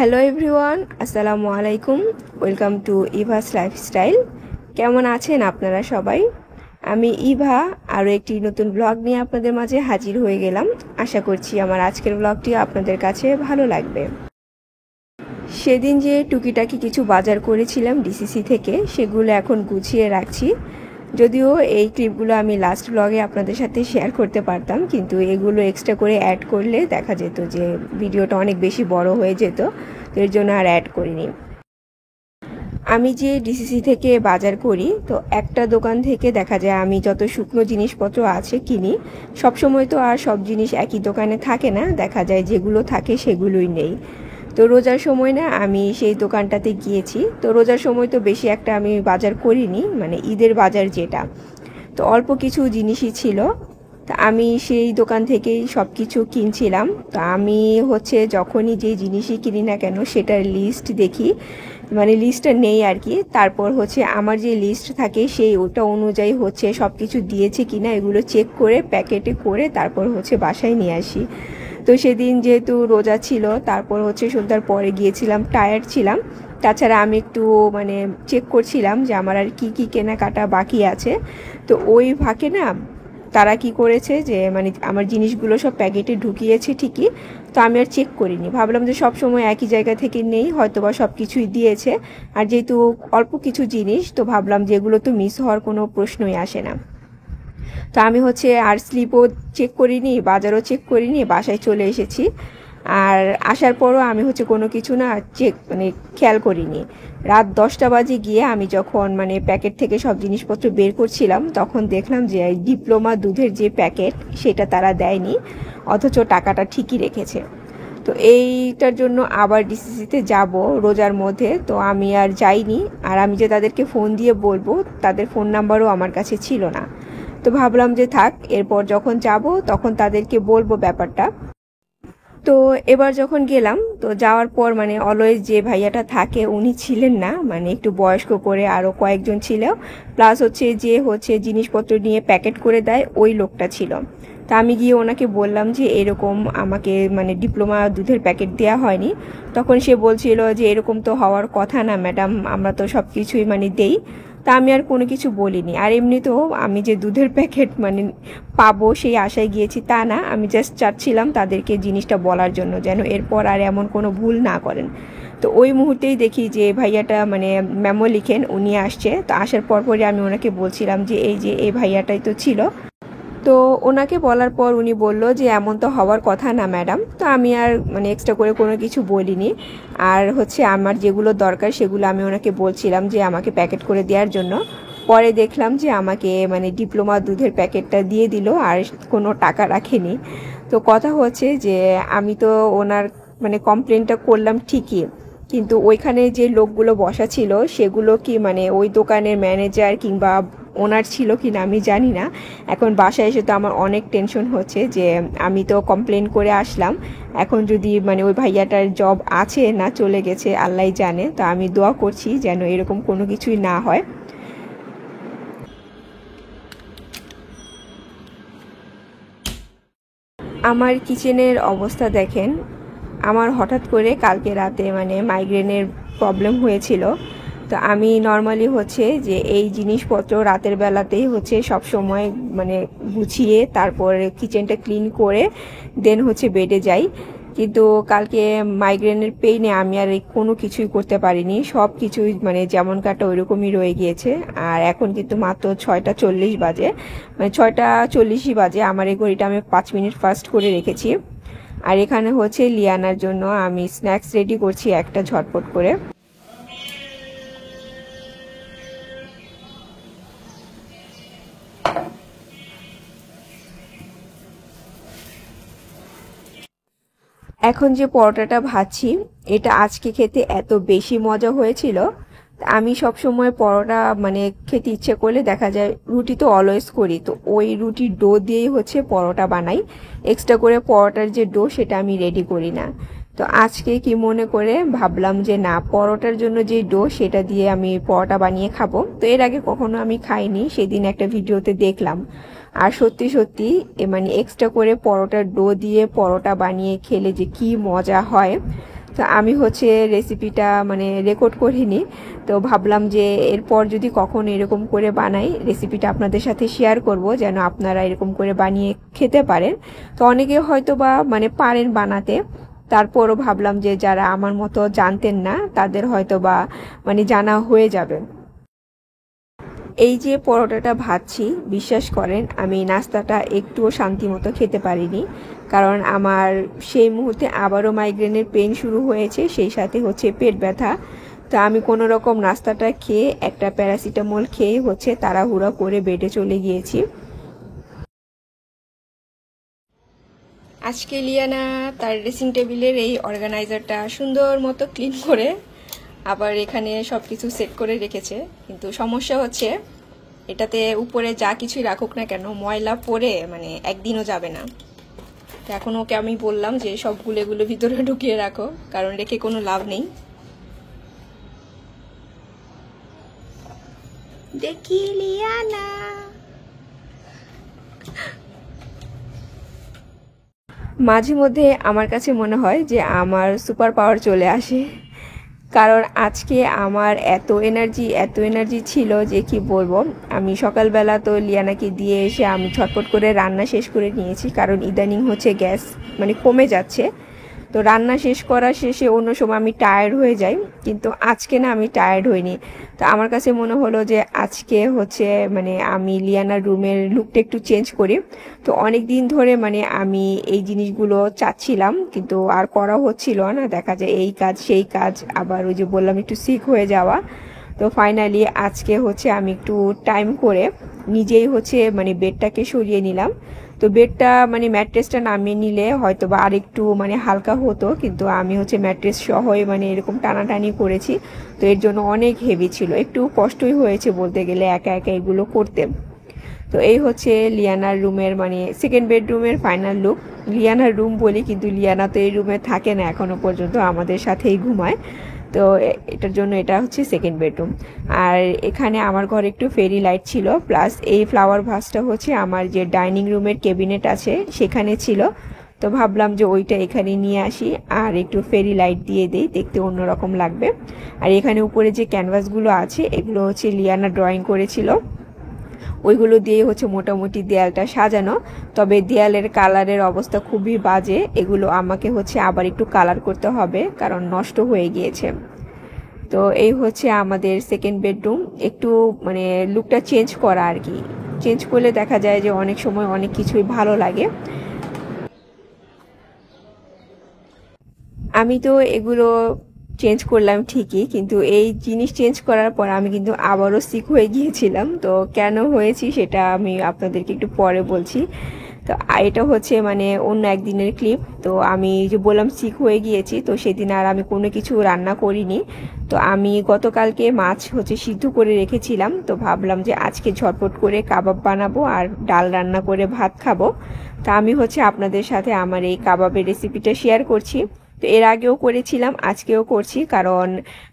Hello everyone, আসসালামু আলাইকুম। Welcome to Eva's lifestyle. কেমন আছেন আপনারা সবাই? আমি ইভা আরও একটি নতুন ব্লগ নিয়ে আপনাদের মাঝে হাজির হয়ে গেলাম। আশা করছি আমার আজকের ব্লগটি আপনাদের কাছে ভালো লাগবে। সেদিন যে টুকিটাকি কিছু বাজার করেছিলাম ডিসিসি থেকে, সেগুলো এখন গুছিয়ে রাখছি। যদিও এই ক্লিপগুলো আমি লাস্ট ব্লগে আপনাদের সাথে শেয়ার করতে পারতাম, কিন্তু এগুলো এক্সট্রা করে অ্যাড করলে দেখা যেত যে ভিডিওটা অনেক বেশি বড় হয়ে যেত, তো এর জন্য আর অ্যাড করিনি। আমি যে ডিসিসি থেকে বাজার করি, তো একটা দোকান থেকে দেখা যায় আমি যত শুকনো জিনিসপত্র আছে কিনি, সবসময় তো আর সব জিনিস একই দোকানে থাকে না, দেখা যায় যেগুলো থাকে সেগুলোই নেই। তো রোজার সময় না আমি সেই দোকানটাতে গিয়েছি। তো রোজার সময় তো বেশি একটা আমি বাজার করিনি, মানে ঈদের বাজার যেটা, তো অল্প কিছু জিনিসই ছিল। তা আমি সেই দোকান থেকেই সব কিছু কিনছিলাম। তো আমি যখনই যে জিনিসই কিনি না কেন সেটার লিস্ট দেখি, মানে লিস্টটা নেই আর কি। তারপর আমার যে লিস্ট থাকে সেই ওটা অনুযায়ী সব কিছু দিয়েছে কিনা এগুলো চেক করে প্যাকেটে করে তারপর বাসায় নিয়ে আসি। তো সেদিন যেহেতু রোজা ছিল, তারপর সন্ধ্যার পরে গিয়েছিলাম, টায়ার্ড ছিলাম। তাছাড়া আমি একটু চেক করছিলাম যে আমার আর কি কেনাকাটা বাকি আছে। তো ওই ফাঁকে না তারা কি করেছে যে আমার জিনিসগুলো সব প্যাকেটে ঢুকিয়েছে ঠিকই, তো আমি আর চেক করিনি। ভাবলাম যে সব সময় একই জায়গা থেকে নেই, হয়তো বা সব কিছুই দিয়েছে। আর যেহেতু অল্প কিছু জিনিস, তো ভাবলাম যে এগুলো তো মিস হওয়ার কোনো প্রশ্নই আসে না। তো আমি আর স্লিপও চেক করিনি, বাজারও চেক করিনি, বাসায় চলে এসেছি। আর আসার পরও আমি কোনো কিছু না চেক খেয়াল করিনি। রাত 10টা বাজে গিয়ে আমি যখন প্যাকেট থেকে সব জিনিসপত্র বের করছিলাম, তখন দেখলাম যে ডিপ্লোমা দুধের যে প্যাকেট সেটা তারা দেয়নি, অথচ টাকাটা ঠিকই রেখেছে। তো এইটার জন্য আবার ডিসিসিতে যাব রোজার মধ্যে, তো আমি আর যাইনি। আর আমি যে তাদেরকে ফোন দিয়ে বলবো, তাদের ফোন নাম্বারও আমার কাছে ছিল না। তো ভাবলাম যে থাক, এরপর যখন যাব তখন তাদেরকে বলবো ব্যাপারটা। তো এবার যখন গেলাম, তো যাওয়ার পর অলওয়েজ যে ভাইয়াটা থাকে উনি ছিলেন না, একটু বয়স্ক করে আরও কয়েকজন ছিল, প্লাস যে জিনিসপত্র নিয়ে প্যাকেট করে দেয় ওই লোকটা ছিল। তা আমি গিয়ে ওনাকে বললাম যে এরকম আমাকে ডিপ্লোমা দুধের প্যাকেট দেওয়া হয়নি। তখন সে বলছিল যে এরকম তো হওয়ার কথা না ম্যাডাম, আমরা তো সব কিছুই দেই। তা আমি আর কোনো কিছু বলিনি। আর এমনিতেও আমি যে দুধের প্যাকেট পাবো সেই আশায় গিয়েছি তা না, আমি জাস্ট চাচ্ছিলাম তাদেরকে জিনিসটা বলার জন্য যেন এরপর আর এমন কোনো ভুল না করেন। তো ওই মুহূর্তেই দেখি যে ভাইয়াটা মেমো লিখেন উনি আসছে। তো আসার পরপরই আমি ওনাকে বলছিলাম যে এই ভাইয়াটাই তো ছিল। তো ওনাকে বলার পর উনি বলল যে এমন তো হওয়ার কথা না ম্যাডাম। তো আমি আর এক্সট্রা করে কোনো কিছু বলিনি। আর আমার যেগুলো দরকার সেগুলো আমি ওনাকে বলছিলাম যে আমাকে প্যাকেট করে দেওয়ার জন্য। পরে দেখলাম যে আমাকে ডিপ্লোমা দুধের প্যাকেটটা দিয়ে দিল, আর কোনো টাকা রাখেনি। তো কথা যে আমি তো ওনার কমপ্লেনটা করলাম ঠিকই, কিন্তু ওইখানে যে লোকগুলো বসা ছিল সেগুলো কি ওই দোকানের ম্যানেজার কিংবা ওনার ছিল কি না আমি জানি না। এখন বাসায় এসে তো আমার অনেক টেনশন হচ্ছে যে আমি তো কমপ্লেন করে আসলাম, এখন যদি ওই ভাইয়াটার জব আছে না চলে গেছে আল্লাহ জানে। তো আমি দোয়া করছি যেন এরকম কোনো কিছুই না হয়। আমার কিচেনের অবস্থা দেখেন। আমার হঠাৎ করে কালকে রাতে মাইগ্রেনের প্রবলেম হয়েছিল। তো আমি নর্মালি যে এই জিনিসপত্র রাতের বেলাতেই সব সময় গুছিয়ে তারপরে কিচেনটা ক্লিন করে দেন বেডে যাই। কিন্তু কালকে মাইগ্রেনের পেইনে আমি আর কোনো কিছুই করতে পারিনি, সব কিছুই যেমন কাটা ওইরকমই রয়ে গিয়েছে। আর এখন কিন্তু মাত্র 6টা 40 বাজে, 6টা 40ই বাজে। আমার এই ঘড়িটা আমি 5 মিনিট ফাস্ট করে রেখেছি। আর এখানে লিয়ানার জন্য আমি স্ন্যাক্স রেডি করছি একটা ঝটপট করে। এখন যে পরোটাটা ভাজছি, এটা আজকে খেতে এত বেশি মজা হয়েছিল। আমি সব সময় পরোটা খেতে ইচ্ছে করলে দেখা যায় রুটি তো অলওয়েজ করি, তো ওই রুটির ডো দিয়েই পরোটা বানাই। এক্সট্রা করে পরোটার যে ডো সেটা আমি রেডি করি না। তো আজকে কি মনে করে ভাবলাম যে না, পরোটার জন্য যে ডো সেটা দিয়ে আমি পরোটা বানিয়ে খাবো। তো এর আগে কখনো আমি খাইনি, সেদিন একটা ভিডিওতে দেখলাম। আর সত্যি সত্যি এক্সট্রা করে পরোটার ডো দিয়ে পরোটা বানিয়ে খেলে যে কি মজা হয়। তো আমি হচ্ছে রেসিপিটা মানে রেকর্ড করিনি, তো ভাবলাম যে এরপর যদি কখনো এরকম করে বানাই রেসিপিটা আপনাদের সাথে শেয়ার করব, যেন আপনারা এরকম করে বানিয়ে খেতে পারেন। তো অনেকে হয়তো বা মানে পারেন বানাতে, তারপরও ভাবলাম যে যারা আমার মতো জানতেন না তাদের হয়তো বা মানে জানা হয়ে যাবে। এই যে পরোটাটা ভাজছি, বিশ্বাস করেন আমি নাস্তাটা একটুও শান্তি মতো খেতে পারিনি, কারণ আমার সেই মুহূর্তে আবারও মাইগ্রেনের পেন শুরু হয়েছে, সেই সাথে হচ্ছে পেট ব্যথা। তো আমি কোনো রকম নাস্তাটা খেয়ে একটা প্যারাসিটামল খেয়ে হচ্ছে তাড়াহুড়া করে বেডে চলে গিয়েছি। আজকে লিয়ানা তার ড্রেসিং টেবিলের এই অর্গানাইজারটা সুন্দর মতো ক্লিন করে আবার এখানে সব কিছু সেট করে রেখেছে, কিন্তু সমস্যা হচ্ছে এটাতে উপরে যা কিছুই রাখুক না কেন ময়লা পড়ে মানে একদিনও যাবে না। তো এখন ওকে আমি বললাম যে সবগুলো এগুলো ভিতরে ঢুকিয়ে রাখো, কারণ রেখে কোনো লাভ নেই। দেখি লিয়ানা, মাঝে মধ্যে আমার কাছে মনে হয় যে আমার সুপার পাওয়ার চলে আসে, কারণ আজকে আমার এত এনার্জি ছিল যে কি বলবো। আমি সকালবেলা তো লিয়ানাকে দিয়ে এসে আমি ছটফট করে রান্না শেষ করে নিয়েছি, কারণ ইদানিং হচ্ছে গ্যাস মানে কমে যাচ্ছে। তো রান্না শেষ করা শেষে অন্য সময় আমি টায়ার্ড হয়ে যাই, কিন্তু আজকে না আমি টায়ার্ড হইনি। তো আমার কাছে মনে হলো যে আজকে হচ্ছে মানে আমি লিয়ানার রুমের লুকটা একটু চেঞ্জ করি। তো অনেক দিন ধরে মানে আমি এই জিনিসগুলো চাচ্ছিলাম, কিন্তু আর করা হচ্ছিল না। দেখা যায় এই কাজ সেই কাজ, আবার ওই যে বললাম একটু সিক হয়ে যাওয়া। তো ফাইনালি আজকে হচ্ছে আমি একটু টাইম করে নিজেই হচ্ছে মানে বেডটাকে সরিয়ে নিলাম। তো বেডটা মানে ম্যাট্রেসটা নামিয়ে নিলে হয়তো বা আরেকটু মানে হালকা হতো, কিন্তু আমি হচ্ছে ম্যাট্রেস সহই মানে এরকম টানাটানি করেছি। তো এর জন্য অনেক হেভি ছিল, একটু কষ্টই হয়েছে বলতে গেলে একা একা এগুলো করতে। তো এই হচ্ছে লিয়ানার রুমের মানে সেকেন্ড বেডরুমের ফাইনাল লুক। লিয়ানার রুম বলি, কিন্তু লিয়ানা তো এই রুমে থাকে না এখনো পর্যন্ত, আমাদের সাথেই ঘুমায়। তো এটার জন্য এটা হচ্ছে সেকেন্ড বেডরুম। আর এখানে আমার ঘরে একটু ফেরি লাইট ছিল, প্লাস এই ফ্লাওয়ার ভাসটা হচ্ছে আমার যে ডাইনিং রুমের ক্যাবিনেট আছে সেখানে ছিল। তো ভাবলাম যে ওইটা এখানে নিয়ে আসি আর একটু ফেরি লাইট দিয়ে দিই, দেখতে অন্যরকম লাগবে। আর এখানে উপরে যে ক্যানভাসগুলো আছে এগুলো হচ্ছে লিয়ানা ড্রয়িং করেছিল, ওইগুলো দিয়ে হচ্ছে মোটামুটি দেয়ালটা সাজানো। তবে দেয়ালের কালারের অবস্থা খুবই বাজে, এগুলো আমাকে হচ্ছে আবার একটু কালার করতে হবে, কারণ নষ্ট হয়ে গিয়েছে। তো এই হচ্ছে আমাদের সেকেন্ড বেডরুম, একটু মানে লুকটা চেঞ্জ করা আর কি। চেঞ্জ করলে দেখা যায় যে অনেক সময় অনেক কিছুই ভালো লাগে। আমি তো এগুলো চেঞ্জ করলাম ঠিকই, কিন্তু এই জিনিস চেঞ্জ করার পর আমি কিন্তু আবারও সিক হয়ে গিয়েছিলাম। তো কেন হয়েছি সেটা আমি আপনাদেরকে একটু পরে বলছি। তো এটা হচ্ছে মানে অন্য একদিনের ক্লিপ। তো আমি যে বললাম সিক হয়ে গিয়েছি, তো সেদিন আর আমি কোনো কিছু রান্না করিনি। তো আমি গতকালকে মাছ হচ্ছে সিদ্ধ করে রেখেছিলাম, তো ভাবলাম যে আজকে ঝটপট করে কাবাব বানাবো আর ডাল রান্না করে ভাত খাবো। তা আমি হচ্ছে আপনাদের সাথে আমার এই কাবাবের রেসিপিটা শেয়ার করছি। তো এর আগেও করেছিলাম, আজকেও করছি, কারণ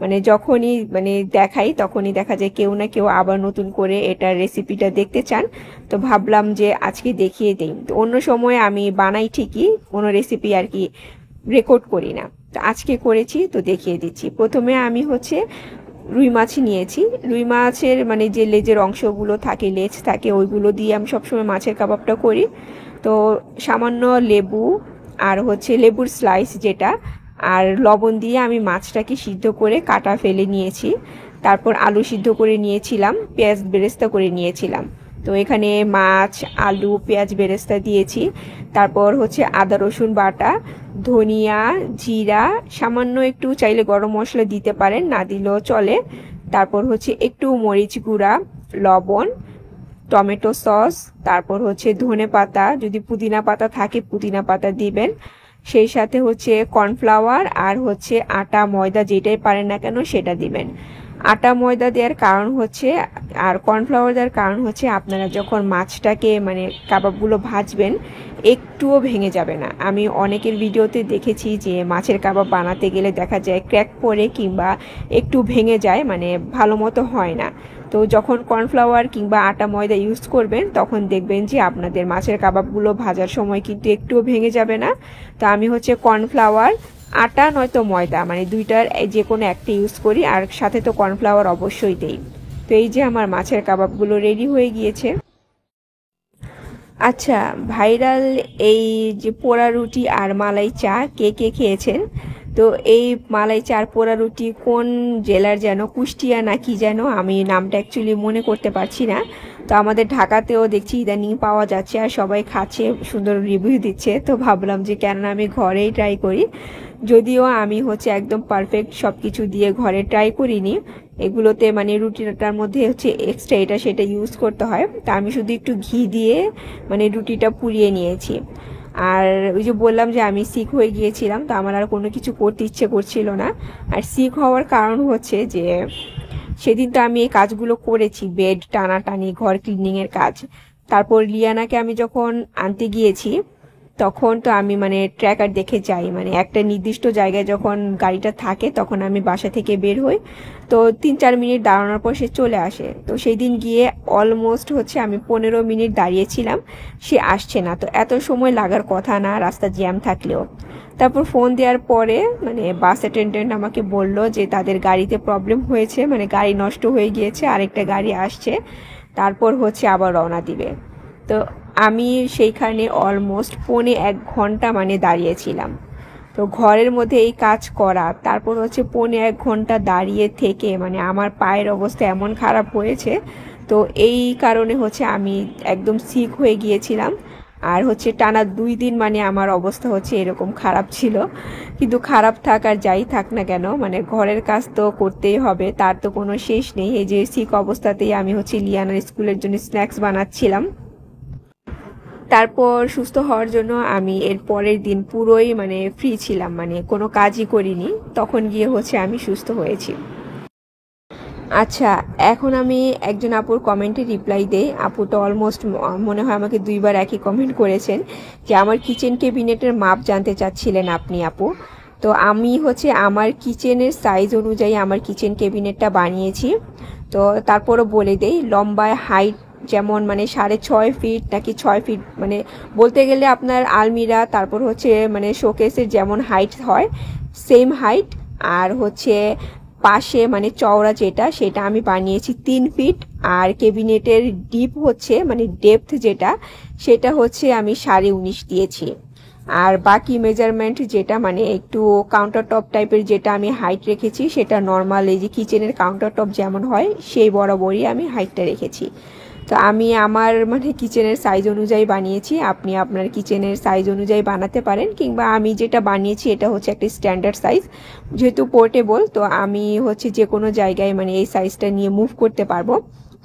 মানে যখনই মানে দেখাই তখনই দেখা যায় কেউ না কেউ আবার নতুন করে এটার রেসিপিটা দেখতে চান। তো ভাবলাম যে আজকে দেখিয়ে দিই। তো অন্য সময় আমি বানাই ঠিকই, কোনো রেসিপি আর কি রেকর্ড করি না, তো আজকে করেছি তো দেখিয়ে দিচ্ছি। প্রথমে আমি হচ্ছে রুই মাছ নিয়েছি। রুই মাছের মানে যে লেজের অংশগুলো থাকে, লেজ থাকে, ওইগুলো দিয়ে আমি সবসময় মাছের কাবাবটা করি। তো সামান্য লেবু আর হচ্ছে লেবুর স্লাইস যেটা, আর লবণ দিয়ে আমি মাছটাকে সিদ্ধ করে কাটা ফেলে নিয়েছি। তারপর আলু সিদ্ধ করে নিয়েছিলাম, পেঁয়াজ বেরেস্তা করে নিয়েছিলাম। তো এখানে মাছ, আলু, পেঁয়াজ বেরেস্তা দিয়েছি। তারপর হচ্ছে আদা রসুন বাটা, ধনিয়া, জিরা, সামান্য একটু চাইলে গরম মশলা দিতে পারেন, না দিলেও চলে। তারপর হচ্ছে একটু মরিচ গুঁড়া, লবণ, টমেটো সস, তারপর হচ্ছে ধনে পাতা, যদি পুদিনা পাতা থাকে পুদিনা পাতা দিবেন। সেই সাথে হচ্ছে কর্নফ্লাওয়ার আর হচ্ছে আটা ময়দা যেটাই পারেন না কেন সেটা দিবেন। আটা ময়দা দেওয়ার কারণ হচ্ছে আর কর্নফ্লাওয়ার দেওয়ার কারণ হচ্ছে আপনারা যখন মাছটাকে মানে কাবাবগুলো ভাজবেন একটুও ভেঙে যাবে না। আমি অনেকের ভিডিওতে দেখেছি যে মাছের কাবাব বানাতে গেলে দেখা যায় ক্র্যাক পড়ে কিংবা একটু ভেঙে যায়, মানে ভালো মতো হয় না। তো যখন কর্নফ্লাওয়ার কিংবা আটা ময়দা ইউজ করবেন তখন দেখবেন যে আপনাদের মাছের কাবাবগুলো ভাজার সময় কিন্তু একটুও ভেঙে যাবে না। তো আমি হচ্ছে কর্নফ্লাওয়ার আটা নয়তো ময়দা, মানে দুইটার যে কোনো একটা ইউজ করি, আর সাথে তো কর্নফ্লাওয়ার অবশ্যই দেই। তো এই যে আমার মাছের কাবাবগুলো রেডি হয়ে গিয়েছে। আচ্ছা, ভাইরাল এই যে পোড়া রুটি আর মালাই চা কে কে খেয়েছেন? তো এই মালাই চা আর পোড়া রুটি কোন জেলার যেন, কুষ্টিয়া না কি যেন, আমি নামটা অ্যাকচুয়ালি মনে করতে পারছি না। তো আমাদের ঢাকাতেও দেখছি ইদানিং পাওয়া যাচ্ছে, আর সবাই খাচ্ছে, সুন্দর রিভিউ দিচ্ছে। তো ভাবলাম যে কেন আমি ঘরেই ট্রাই করি। যদিও আমি হচ্ছে একদম পারফেক্ট সব কিছু দিয়ে ঘরে ট্রাই করিনি, এগুলোতে মানে রুটিটার মধ্যে হচ্ছে এক্সট্রা এটা সেটা ইউজ করতে হয়। তা আমি শুধু একটু ঘি দিয়ে মানে রুটিটা পুড়িয়ে নিয়েছি। আর ওই যে বললাম যে আমি সিক হয়ে গিয়েছিলাম, তো আমার আর কোনো কিছু করতে ইচ্ছে করছিল না। আর সিক হওয়ার কারণ হচ্ছে যে সেদিন তো আমি এই কাজগুলো করেছি, বেড টানাটানি, ঘর ক্লিনিংয়ের কাজ। তারপর লিয়ানাকে আমি যখন আনতে গিয়েছি তখন তো আমি মানে ট্র্যাকার দেখে যাই, মানে একটা নির্দিষ্ট জায়গায় যখন গাড়িটা থাকে তখন আমি বাসা থেকে বের হই। তো 3-4 মিনিট দাঁড়ানোর পর সে চলে আসে। তো সেই দিন গিয়ে অলমোস্ট হচ্ছে আমি 15 মিনিট দাঁড়িয়েছিলাম, সে আসছে না। তো এত সময় লাগার কথা না, রাস্তা জ্যাম থাকলেও। তারপর ফোন দেওয়ার পরে মানে বাস অ্যাটেন্ডেন্ট আমাকে বলল যে তাদের গাড়িতে প্রবলেম হয়েছে, মানে গাড়ি নষ্ট হয়ে গিয়েছে, আরেকটা গাড়ি আসছে, তারপর হচ্ছে আবার রওনা দিবে। তো আমি সেইখানে অলমোস্ট 1.25 ঘন্টা মানে দাঁড়িয়েছিলাম। তো ঘরের মধ্যে এই কাজ করা, তারপর হচ্ছে 1.25 ঘন্টা দাঁড়িয়ে থেকে মানে আমার পায়ের অবস্থা এমন খারাপ হয়েছে। তো এই কারণে হচ্ছে আমি একদম সিক হয়ে গিয়েছিলাম। আর হচ্ছে টানা 2 দিন মানে আমার অবস্থা হচ্ছে এরকম খারাপ ছিল। কিন্তু খারাপ থাক আর যাই থাক না কেন, মানে ঘরের কাজ তো করতেই হবে, তার তো কোনো শেষ নেই। এই যে সিক অবস্থাতেই আমি হচ্ছে লিয়ানার স্কুলের জন্য স্ন্যাক্স বানাচ্ছিলাম। তারপর সুস্থ হওয়ার জন্য আমি এর পরের দিন পুরোই মানে ফ্রি ছিলাম, মানে কোনো কাজই করিনি। তখন গিয়ে হচ্ছে আমি সুস্থ হয়েছি। আচ্ছা, এখন আমি একজন আপুর কমেন্টে রিপ্লাই দেই। আপু তো অলমোস্ট মনে হয় আমাকে 2বার একই কমেন্ট করেছেন যে আমার কিচেন ক্যাবিনেটের মাপ জানতে চাচ্ছিলেন আপনি আপু। তো আমি হচ্ছে আমার কিচেনের সাইজ অনুযায়ী আমার কিচেন ক্যাবিনেটটা বানিয়েছি। তো তারপরও বলে দেই, লম্বায় হাইট যেমন মানে 6.5 ফিট নাকি 6 ফিট, মানে বলতে গেলে আপনার আলমিরা তারপর হচ্ছে মানে শোকেসের যেমন হাইট হয় সেম হাইট। আর হচ্ছে পাশে মানে চওড়া যেটা সেটা আমি বানিয়েছি 3 ফিট। আর ক্যাবিনেটের ডিপ হচ্ছে মানে ডেপথ যেটা সেটা হচ্ছে আমি 19.5 দিয়েছি। আর বাকি মেজারমেন্ট যেটা মানে একটু কাউন্টার টপ টাইপের যেটা আমি হাইট রেখেছি সেটা নর্মাল এই যে কিচেনের কাউন্টার টপ যেমন হয় সেই বরাবরই আমি হাইটটা রেখেছি। তো আমি আমার মানে কিচেনের সাইজ অনুযায়ী বানিয়েছি, আপনি আপনার কিচেনের সাইজ অনুযায়ী বানাতে পারেন। কিংবা আমি যেটা বানিয়েছি এটা হচ্ছে একটা স্ট্যান্ডার্ড সাইজ, যেহেতু পোর্টেবল তো আমি হচ্ছে যে কোনো জায়গায় মানে এই সাইজটা নিয়ে মুভ করতে পারবো।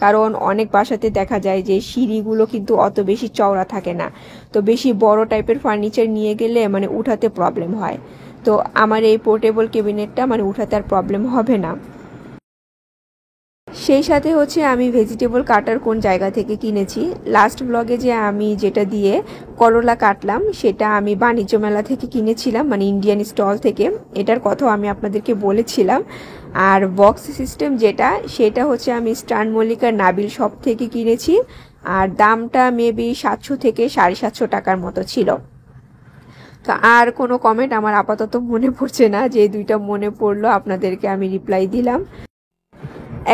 কারণ অনেক বাসাতে দেখা যায় যে সিঁড়িগুলো কিন্তু অত বেশি চওড়া থাকে না, তো বেশি বড় টাইপের ফার্নিচার নিয়ে গেলে মানে উঠাতে প্রবলেম হয়। তো আমার এই পোর্টেবল ক্যাবিনেটটা মানে উঠাতে আর প্রবলেম হবে না। সেই সাথে হচ্ছে আমি ভেজিটেবল কাটার কোন জায়গা থেকে কিনেছি, লাস্ট ব্লগে যে আমি যেটা দিয়ে করলা কাটলাম সেটা আমি বাণিজ্য মেলা থেকে কিনেছিলাম, মানে ইন্ডিয়ান স্টল থেকে, এটার কথাও আমি আপনাদেরকে বলেছিলাম। আর বক্স সিস্টেম যেটা সেটা হচ্ছে আমি স্টান মল্লিকার নাবিল শপ থেকে কিনেছি। আর দামটা মেবি 700 থেকে 750 টাকার মতো ছিল। তো আর কোনো কমেন্ট আমার আপাতত মনে পড়ছে না, যে 2টা মনে পড়লো আপনাদেরকে আমি রিপ্লাই দিলাম।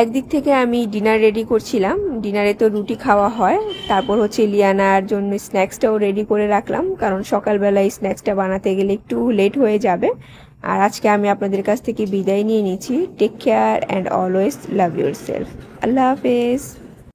একদিক থেকে আমি ডিনার রেডি করছিলাম, ডিনারে তো রুটি খাওয়া হয়। তারপর হচ্ছে লিয়ানার জন্য স্ন্যাক্সটাও রেডি করে রাখলাম, কারণ সকালবেলা এই স্ন্যাক্সটা বানাতে গেলে একটু লেট হয়ে যাবে। আর আজকে আমি আপনাদের কাছ থেকে বিদায় নিয়ে নিচ্ছি। Take care and always love yourself. আল্লাহ হাফেজ।